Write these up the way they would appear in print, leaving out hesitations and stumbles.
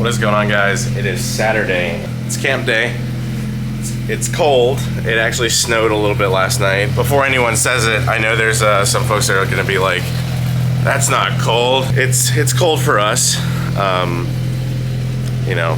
What is going on, guys? It is Saturday. It's camp day. It's cold. It actually snowed a little bit last night. Before anyone says it, I know there's some folks that are gonna be like, that's not cold. It's cold for us. You know,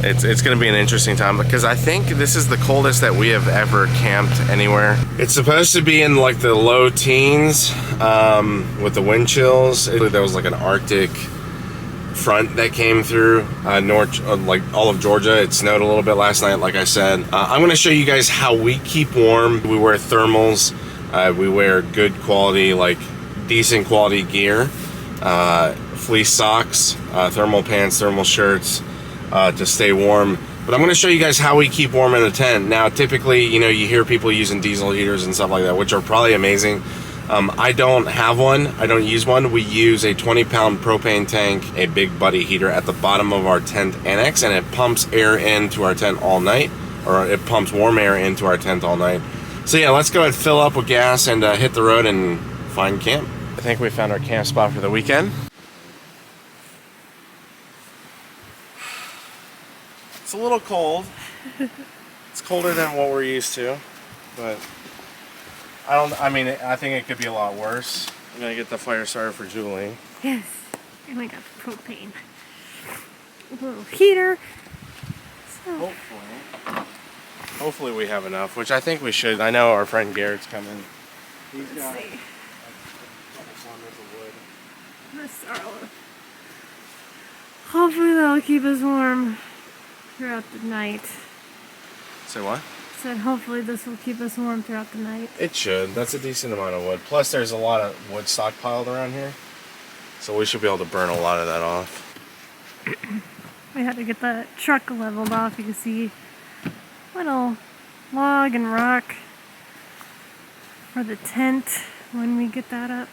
it's gonna be an interesting time because I think this is the coldest that we have ever camped anywhere. It's supposed to be in like the low teens with the wind chills. There was like an Arctic front that came through like all of Georgia. It snowed a little bit last night, like I said. I'm going to show you guys how we keep warm. We wear thermals. We wear good quality, like decent quality gear, fleece socks, thermal pants, thermal shirts to stay warm. But I'm going to show you guys how we keep warm in a tent. Now, typically, you know, you hear people using diesel heaters and stuff like that, which are probably amazing. I don't have one. I don't use one. We use a 20-pound propane tank, a big buddy heater at the bottom of our tent annex, and it pumps air into our tent all night, or it pumps warm air into our tent all night. So yeah, let's go ahead and fill up with gas and hit the road and find camp. I think we found our camp spot for the weekend. It's a little cold. It's colder than what we're used to, but I think it could be a lot worse. I'm gonna get the fire started for Julie. Yes, and I got propane. A little heater. So. Hopefully we have enough, which I think we should. I know our friend Garrett's coming. He's got a couple cylinders of wood. This hopefully that'll keep us warm throughout the night. Say what? Said hopefully this will keep us warm throughout the night. It should. That's a decent amount of wood. Plus there's a lot of wood stockpiled around here. So we should be able to burn a lot of that off. We had to get the truck leveled off. You can see little log and rock for the tent when we get that up.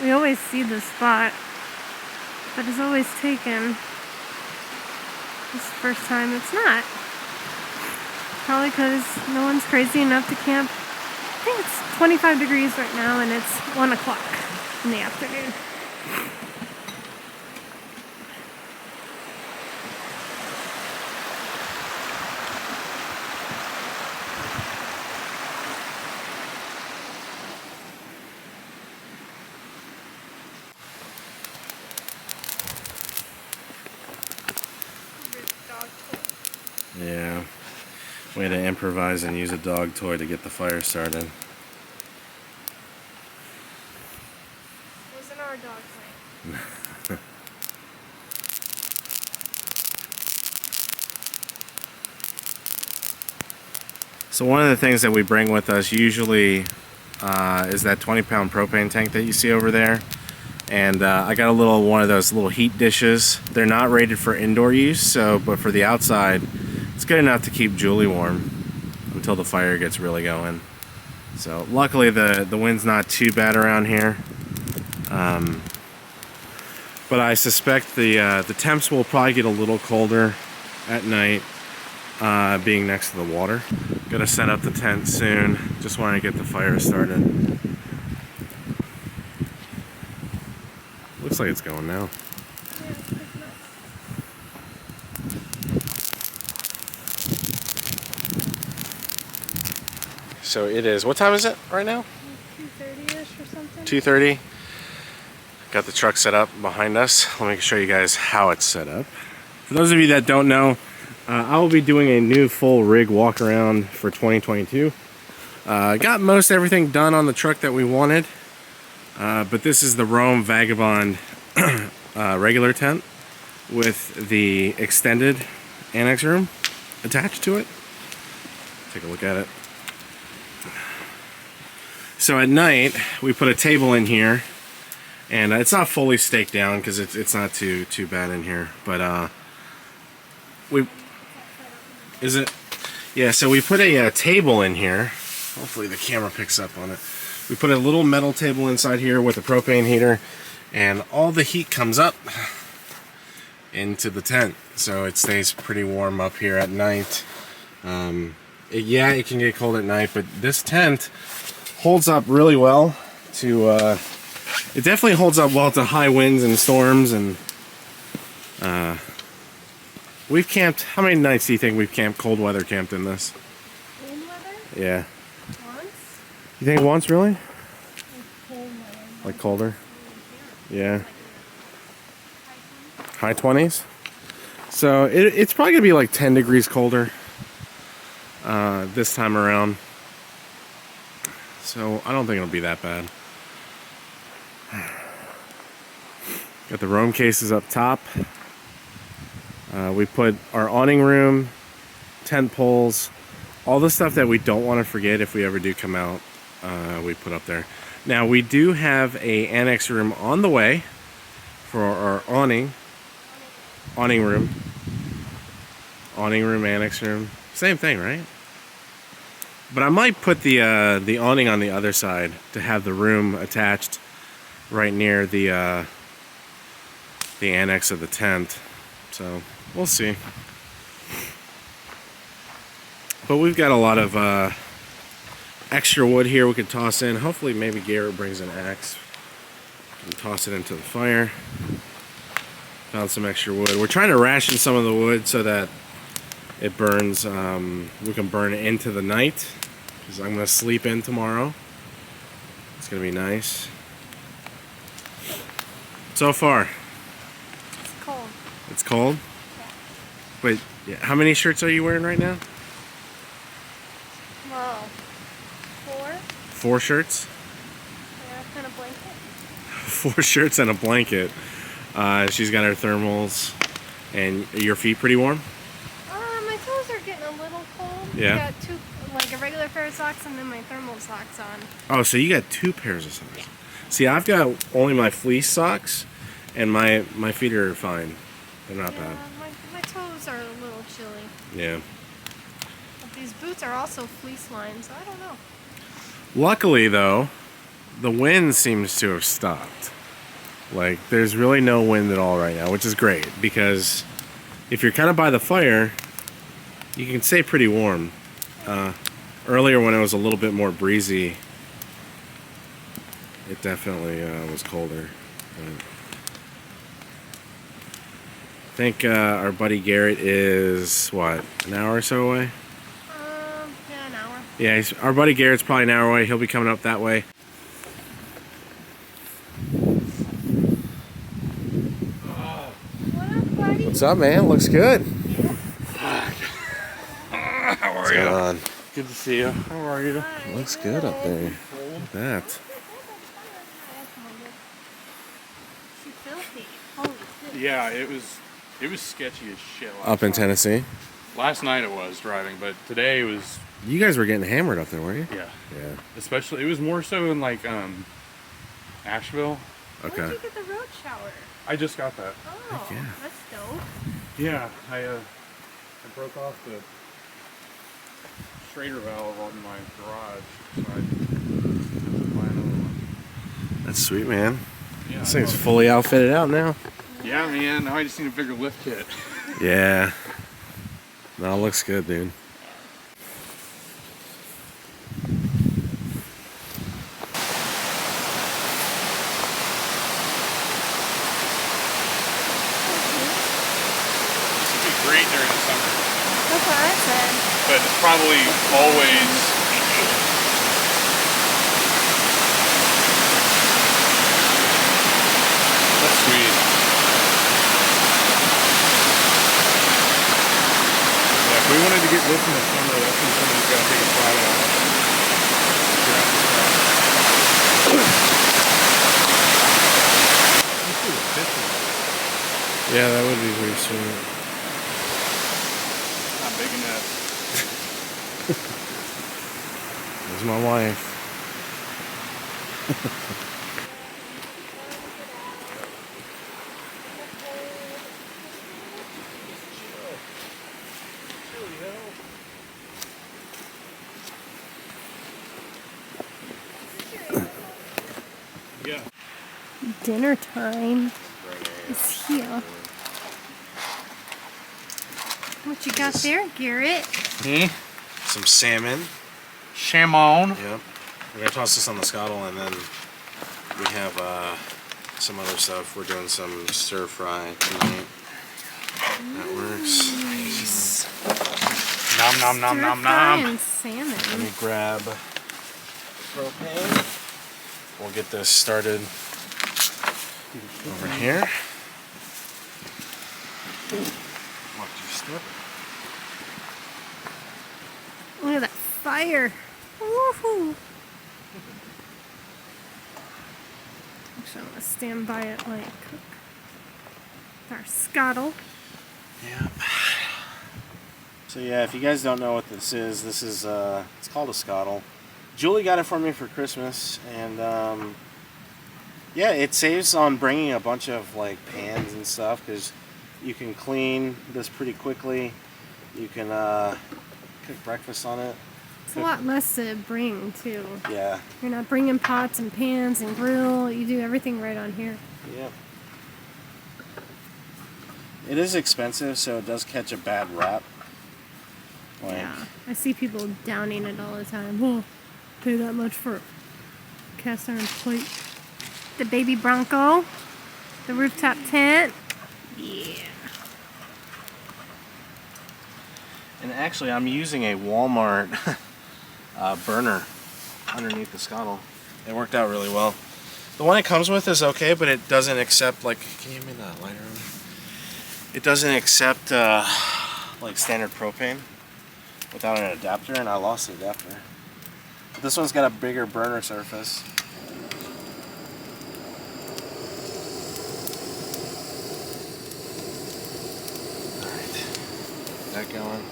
We always see this spot, but it's always taken. This is the first time it's not. Probably because no one's crazy enough to camp. I think it's 25 degrees right now and it's 1 o'clock in the afternoon. Yeah, we had to improvise and use a dog toy to get the fire started. Wasn't our dog toy. So one of the things that we bring with us usually is that 20-pound propane tank that you see over there. And I got one of those little heat dishes. They're not rated for indoor use, but for the outside, it's good enough to keep Julie warm until the fire gets really going. So luckily the wind's not too bad around here. But I suspect the temps will probably get a little colder at night, being next to the water. Gonna set up the tent soon. Just want to get the fire started. Looks like it's going now. So it is, what time is it right now? 2:30-ish or something. 2:30. Got the truck set up behind us. Let me show you guys how it's set up. For those of you that don't know, I will be doing a new full rig walk around for 2022. Got most everything done on the truck that we wanted. But this is the Rome Vagabond regular tent with the extended annex room attached to it. Take a look at it. So at night, we put a table in here, and it's not fully staked down because it's not too bad in here. But so we put a table in here. Hopefully the camera picks up on it. We put a little metal table inside here with a propane heater, and all the heat comes up into the tent, so it stays pretty warm up here at night. It can get cold at night, but this tent holds up really well to it definitely holds up well to high winds and storms. And we've camped. How many nights do you think we've camped, cold weather camped in this? Cold weather? Yeah. Once? You think once, really? Like cold weather. Like colder? Yeah. Yeah. High 20s? So it's probably gonna be like 10 degrees colder this time around. So I don't think it'll be that bad. Got the Roam cases up top. We put our awning room, tent poles, all the stuff that we don't want to forget if we ever do come out, we put up there. Now we do have a annex room on the way for our awning room, annex room, same thing, right? But I might put the awning on the other side to have the room attached right near the annex of the tent. So we'll see. But we've got a lot of extra wood here we could toss in. Hopefully maybe Garrett brings an axe and toss it into the fire. Found some extra wood. We're trying to ration some of the wood so that it burns, we can burn it into the night, because I'm going to sleep in tomorrow. It's going to be nice. So far. It's cold. It's cold? Yeah. Wait, yeah, how many shirts are you wearing right now? Well, 4. 4 shirts? Yeah, and a blanket. 4 shirts and a blanket. She's got her thermals. And your feet pretty warm? My toes are getting a little cold. Yeah. I got 2, like a regular pair of socks and then my thermal socks on. Oh, so you got 2 pairs of socks. See, I've got only my fleece socks, and my feet are fine. They're not bad. My toes are a little chilly. Yeah. But these boots are also fleece lined, so I don't know. Luckily, though, the wind seems to have stopped. Like, there's really no wind at all right now, which is great, because if you're kind of by the fire, you can stay pretty warm. Earlier when it was a little bit more breezy, it definitely was colder. But I think our buddy Garrett is, what, an hour or so away? Yeah, an hour. Yeah, our buddy Garrett's probably an hour away. He'll be coming up that way. What up, buddy? What's up, man? Looks good. How are What's you? going on? Good to see you. How are you? Hi, Looks good up there. Look at that. She's filthy. Holy shit. Yeah, it was sketchy as shit. Up in Tennessee? Last night it was driving, but today was. You guys were getting hammered up there, weren't you? Yeah. Yeah. Especially, it was more so in like Asheville. Okay. Where'd you get the road shower? I just got that. Oh, Heck yeah. that's dope. Yeah, I broke off the Schrader valve on my garage, so I had to buy another one. That's sweet, man. Yeah, This thing's fully outfitted out now. yeah, man. Now I just need a bigger lift kit. Yeah. No, it looks good, dude. Great during the summer, That's what I said. but it's probably always. That's sweet. Yeah, if we wanted to get this in the summer, that's when somebody's got to take a Friday off. Yeah, that would be pretty sweet. Not big enough. There's my wife. Yeah. Dinner time is here. What you got there, Garrett? Some salmon. Shamon. Yep. We're gonna toss this on the scuttle and then We have some other stuff. We're doing some stir fry tonight. That works. Nice. Nom nom nom nom Stir-fry nom. and salmon. Let me grab the propane. We'll get this started over here. Watch your step. Look at that fire. Woohoo. Actually, I'm going to stand by it like cook. With our scuttle. Yeah. So yeah, if you guys don't know what this is it's called a scuttle. Julie got it for me for Christmas, and yeah, it saves on bringing a bunch of like pans and stuff because you can clean this pretty quickly. You can cook breakfast on it. It's a lot less to bring too. Yeah. You're not bringing pots and pans and grill. You do everything right on here. Yep. It is expensive, so it does catch a bad rap. Like, Yeah. I see people downing it all the time. Oh, pay that much for a cast iron plate. The baby Bronco. The rooftop tent. Yeah. and actually, I'm using a Walmart burner underneath the scuttle. It worked out really well. The one it comes with is okay, but it doesn't accept, like, can you give me the lighter? It doesn't accept like standard propane without an adapter, and I lost the adapter. But this one's got a bigger burner surface. Alright, that going.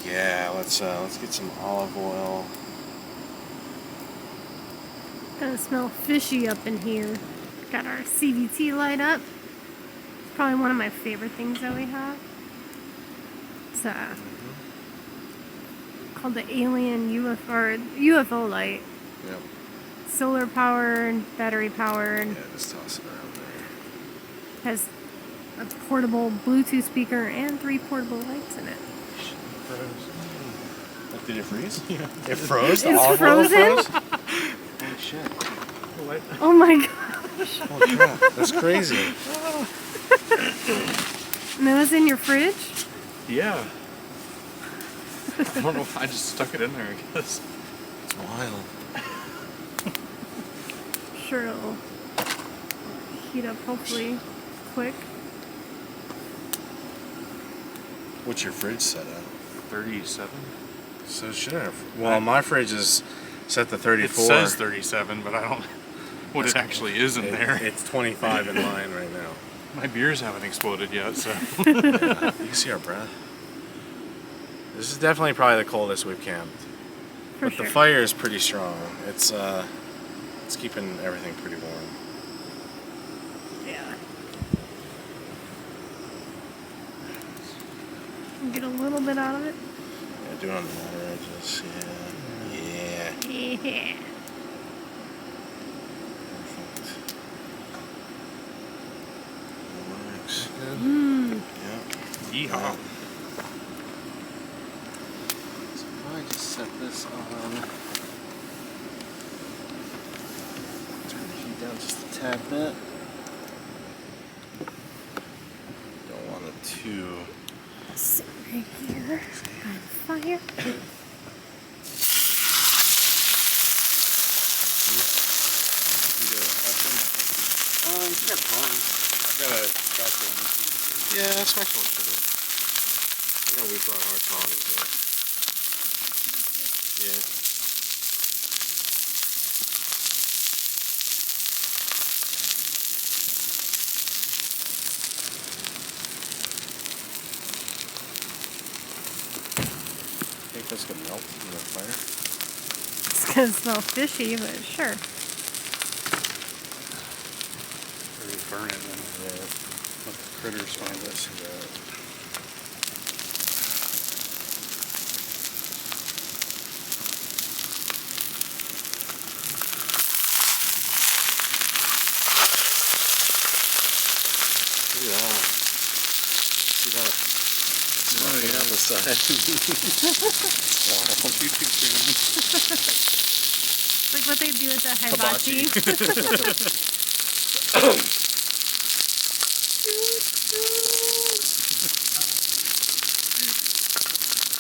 Yeah, let's get some olive oil. Gonna smell fishy up in here. Got our CVT light up. It's probably one of my favorite things that we have. It's called the Alien UFO light. Yep. Solar powered, battery powered. Yeah, just toss it around there. Has a portable Bluetooth speaker and 3 portable lights in it. Like, did it freeze? Yeah. It froze? The It's olive oil frozen? froze? Holy shit. Oh my gosh. Holy crap. That's crazy. And that was in your fridge? Yeah. I don't know. I just stuck it in there, I guess. It's wild. Sure it'll heat up hopefully quick. What's your fridge set at? 37. So it should have. Well, my fridge is set to 34. It says 37, but I don't know what it actually is in there. It's 25 in mine right now. My beers haven't exploded yet, so. Yeah, you can see our breath. This is definitely probably the coldest we've camped. For But sure. the fire is pretty strong. It's keeping everything pretty warm. Yeah. Get a little bit out of it. Yeah, do it on the outer edges. Yeah. Yeah. Yeah. Perfect. That works. Good. Mmm. Yeah. Yeehaw. So if I just set this on, turn the heat down just a tad bit. Don't want it too. Sit right here on fire. You got tongs. I got a special one. Yeah, special for this. I know we brought our tongs, but yeah. Think this could melt in the fire? It's gonna smell fishy, but sure. Or you burn it and Yeah. let the critters find us. Look at that. See that? Oh, yeah. On the side. ahead. YouTube channel. Like what they do at the hibachi.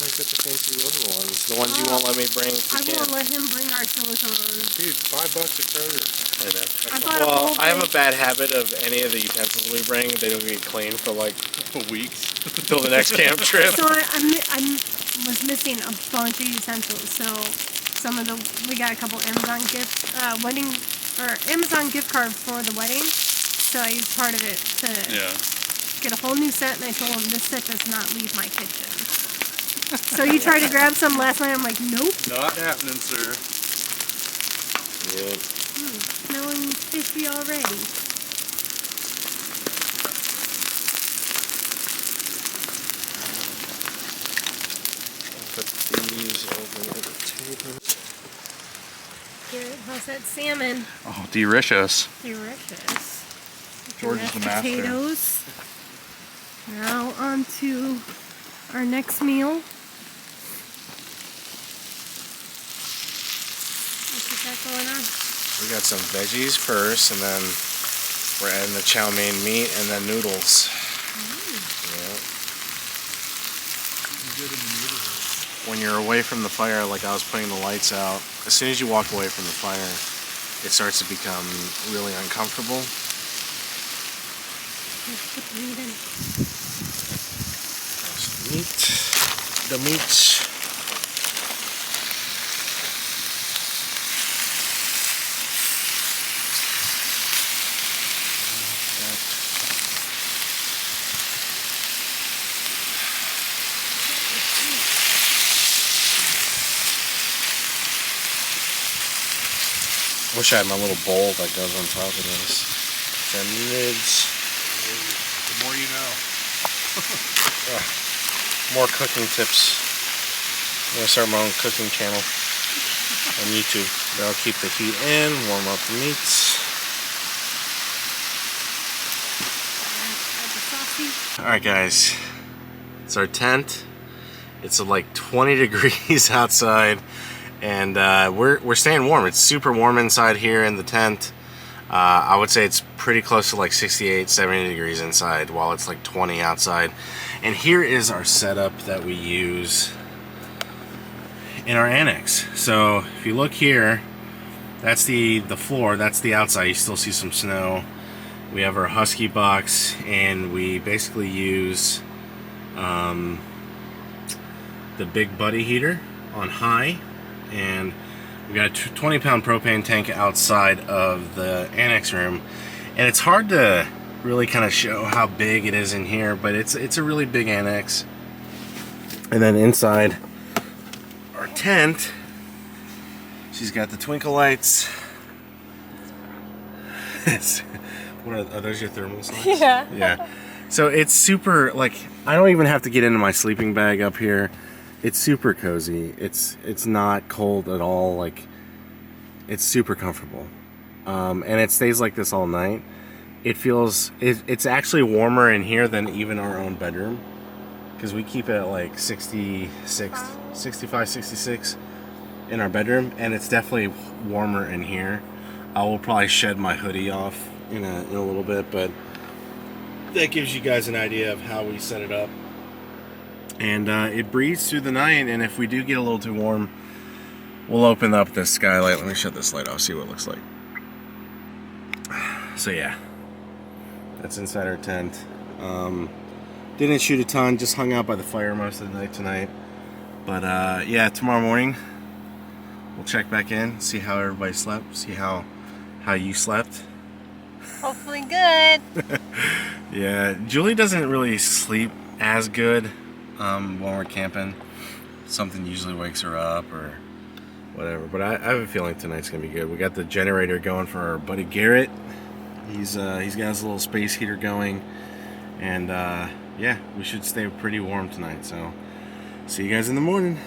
I got the fancy little ones. The ones you won't let me bring to I camp. won't let him bring our silicone. Dude, $5 at Kroger. I know. I bought a Well, whole I have a big- bad habit of any of the utensils we bring, they don't get cleaned for like Weeks. until the next camp trip. So I was missing a bunch of utensils. So we got a couple Amazon Amazon gift card for the wedding. So I used part of it to get a whole new set, and I told him this set does not leave my kitchen. So you tried to grab some last night. I'm like, nope. Not happening, sir. Yep. Smelling fishy already. Put these over the table. Garrett, how's that salmon? Oh, delicious. Delicious. George is the master. Potatoes. Now on to our next meal. What you got going on? We got some veggies first, and then we're adding the chow mein meat and then noodles. Yeah. When you're away from the fire, like I was putting the lights out, as soon as you walk away from the fire, it starts to become really uncomfortable. Let's put the meat in. The meat. Wish I had my little bowl that goes on top of this. Then lids. The more you know. More cooking tips. I'm gonna start my own cooking channel on YouTube. That'll keep the heat in, warm up the meats. Alright guys, it's our tent. It's like 20 degrees outside, and we're staying warm. It's super warm inside here in the tent. I would say it's pretty close to like 68, 70 degrees inside while it's like 20 outside. And here is our setup that we use in our annex. So if you look here, that's the floor, that's the outside. You still see some snow. We have our Husky box, and we basically use the big buddy heater on high, and we got a 20-pound propane tank outside of the annex room, and it's hard to really kind of show how big it is in here, but it's a really big annex. And then inside our tent, she's got the twinkle lights. Are those your thermal lights? Yeah. Yeah. So it's super, like, I don't even have to get into my sleeping bag up here. It's super cozy. It's not cold at all. Like, it's super comfortable. And it stays like this all night. It's actually warmer in here than even our own bedroom, because we keep it at like 65, 66 in our bedroom, and it's definitely warmer in here. I will probably shed my hoodie off in a little bit, but that gives you guys an idea of how we set it up. And it breathes through the night, and if we do get a little too warm, we'll open up the skylight. Let me shut this light off, see what it looks like. So yeah, that's inside our tent. Didn't shoot a ton, just hung out by the fire most of the night tonight. But yeah, tomorrow morning we'll check back in, see how everybody slept, see how you slept. Hopefully good. Yeah, Julie doesn't really sleep as good when we're camping. Something usually wakes her up or whatever. But I have a feeling tonight's gonna be good. We got the generator going for our buddy Garrett. He's got his little space heater going, and yeah, we should stay pretty warm tonight. So see you guys in the morning.